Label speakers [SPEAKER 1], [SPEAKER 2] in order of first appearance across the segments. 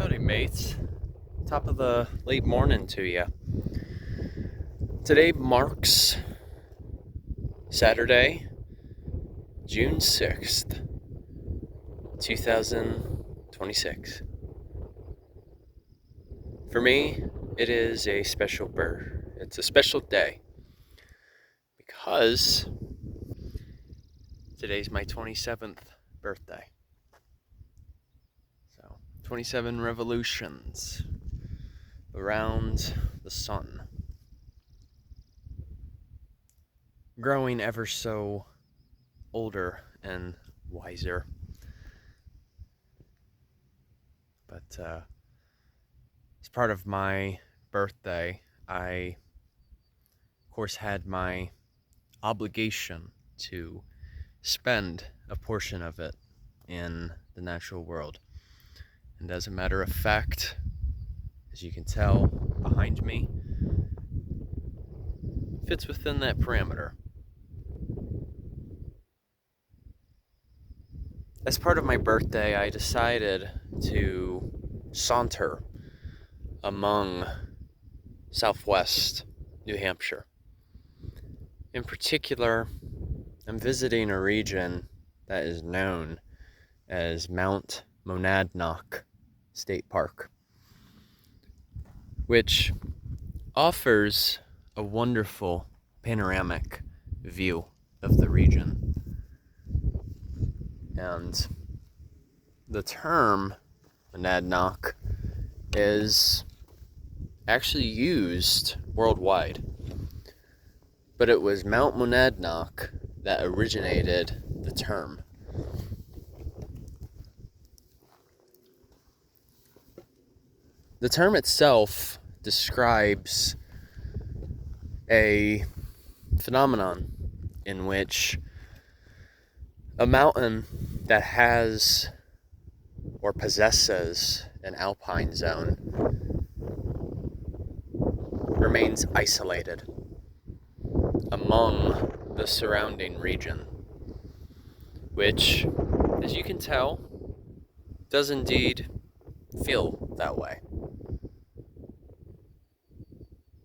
[SPEAKER 1] Howdy, mates. Top of the late morning to you. Today marks Saturday, June 6th, 2026. For me, it is a special It's a special day because today's my 27th birthday. 27 revolutions around the sun. Growing ever so older and wiser. But as part of my birthday, I, of course, had my obligation to spend a portion of it in the natural world. And as a matter of fact, as you can tell behind me, fits within that parameter. As part of my birthday, I decided to saunter among southwest New Hampshire. In particular, I'm visiting a region that is known as Mount Monadnock State Park, which offers a wonderful panoramic view of the region. And the term Monadnock is actually used worldwide, but it was Mount Monadnock that originated the term. The term itself describes a phenomenon in which a mountain that has or possesses an alpine zone remains isolated among the surrounding region, which, as you can tell, does indeed feel that way.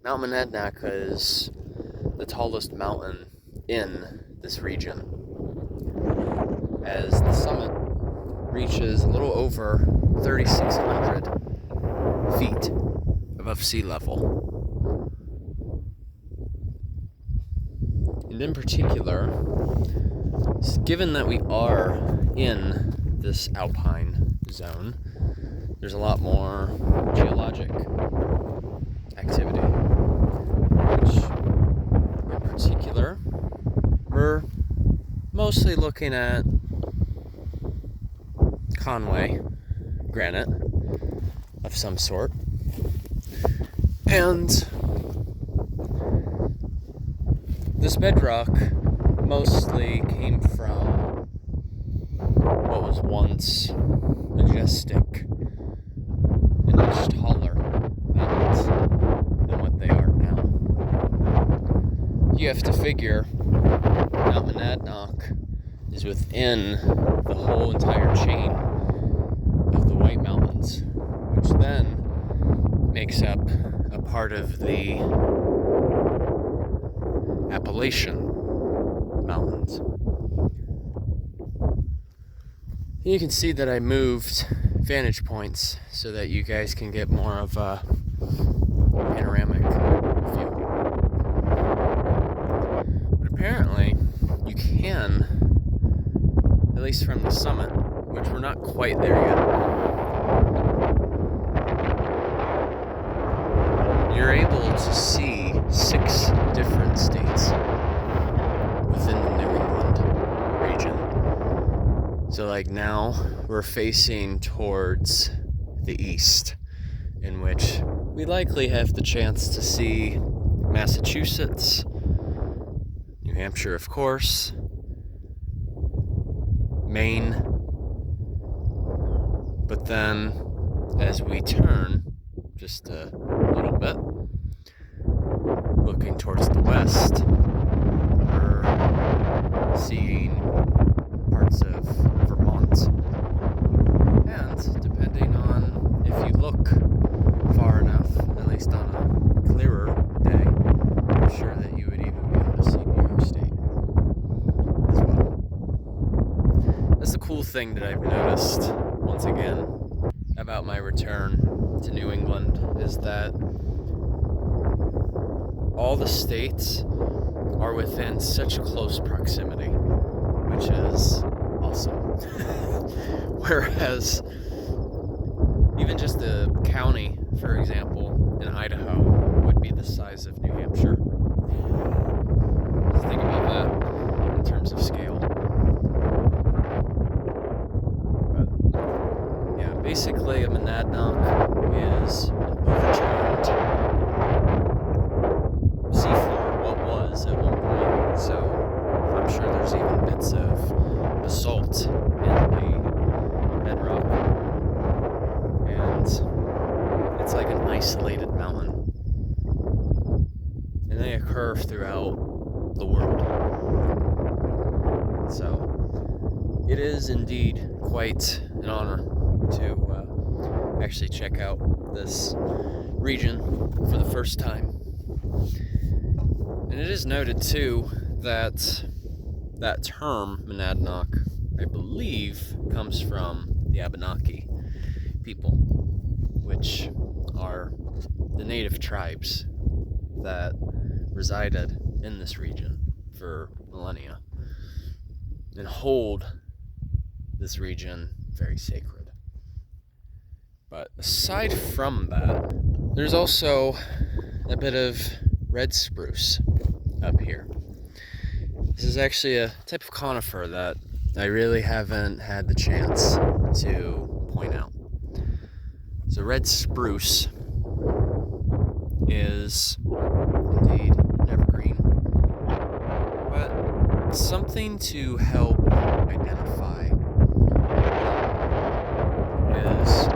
[SPEAKER 1] Mount Monadnock is the tallest mountain in this region, as the summit reaches a little over 3,600 feet above sea level. And in particular, given that we are in this alpine zone, there's a lot more geologic activity, which in particular we're mostly looking at Conway granite of some sort, and this bedrock mostly came from what was once majestic and much taller mountains than what they are now. You have to figure Mount Monadnock is within the whole entire chain of the White Mountains, which then makes up a part of the Appalachian Mountains. You can see that I moved vantage points so that you guys can get more of a panoramic view. But apparently, you can, at least from the summit, which we're not quite there yet, you're able to see 6 different states within the New England region. So like now, we're facing towards the east, in which we likely have the chance to see Massachusetts, New Hampshire, of course, Maine, but then as we turn just a little bit, looking towards the west, we're seeing parts of Vermont. And depending on if you look far enough, at least on a clearer day, I'm sure that you would even be able to see New York State as well. That's the cool thing that I've noticed, once again, about my return to New England, is that all the states are within such close proximity, which is awesome. Whereas even just a county, for example, in Idaho would be the size of New Hampshire. Just think about that in terms of scale. But yeah, basically a Monadnock is an overturned seafloor, what was at one point. So I'm sure there's even bits of basalt in the bedrock. And it's like an isolated mountain. And they occur throughout the world. So it is indeed quite an honor to actually check out this region for the first time. And it is noted too that that term, Monadnock, I believe comes from the Abenaki people, which are the native tribes that resided in this region for millennia and hold this region very sacred. But aside from that, there's also a bit of red spruce up here. This is actually a type of conifer that I really haven't had the chance to point out. So red spruce is indeed an evergreen, but something to help identify is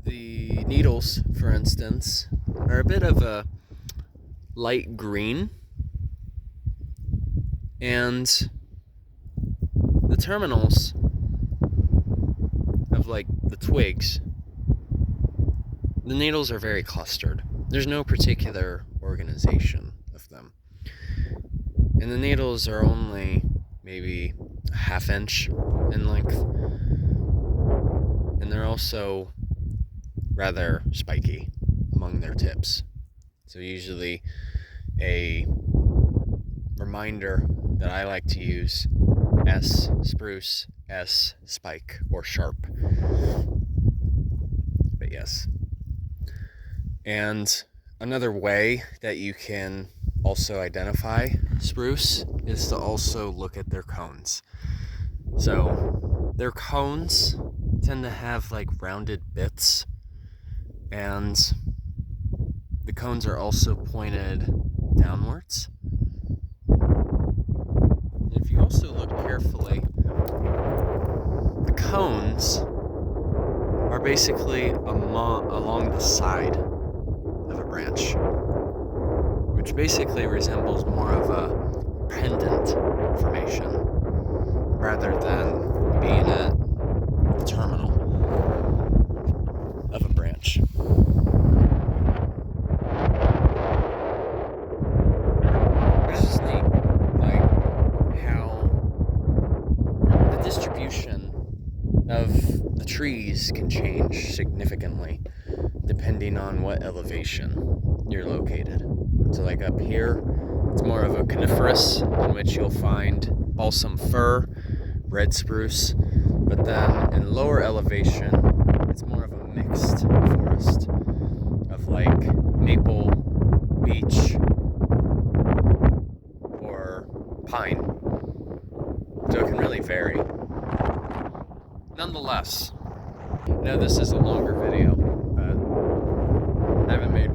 [SPEAKER 1] the needles, for instance, are a bit of a light green, and the terminals of like the twigs, the needles are very clustered. There's no particular organization of them. And the needles are only maybe a ½ inch in length. And they're also rather spiky among their tips. So usually a reminder that I like to use: S spruce, S spike or sharp. But yes. And another way that you can also identify spruce is to also look at their cones. So their cones tend to have like rounded bits, and the cones are also pointed downwards. And if you also look carefully, the cones are basically along the side of a branch, which basically resembles more of a pendant formation rather than being at the terminal of a branch. It's just neat, like how the distribution of the trees can change significantly depending on what elevation you're located. So like up here, it's more of a coniferous, in which you'll find balsam fir, red spruce, but then in lower elevation, it's more of a mixed forest of like maple, beech, or pine. So it can really vary. Nonetheless, I know this is a longer video, but I haven't made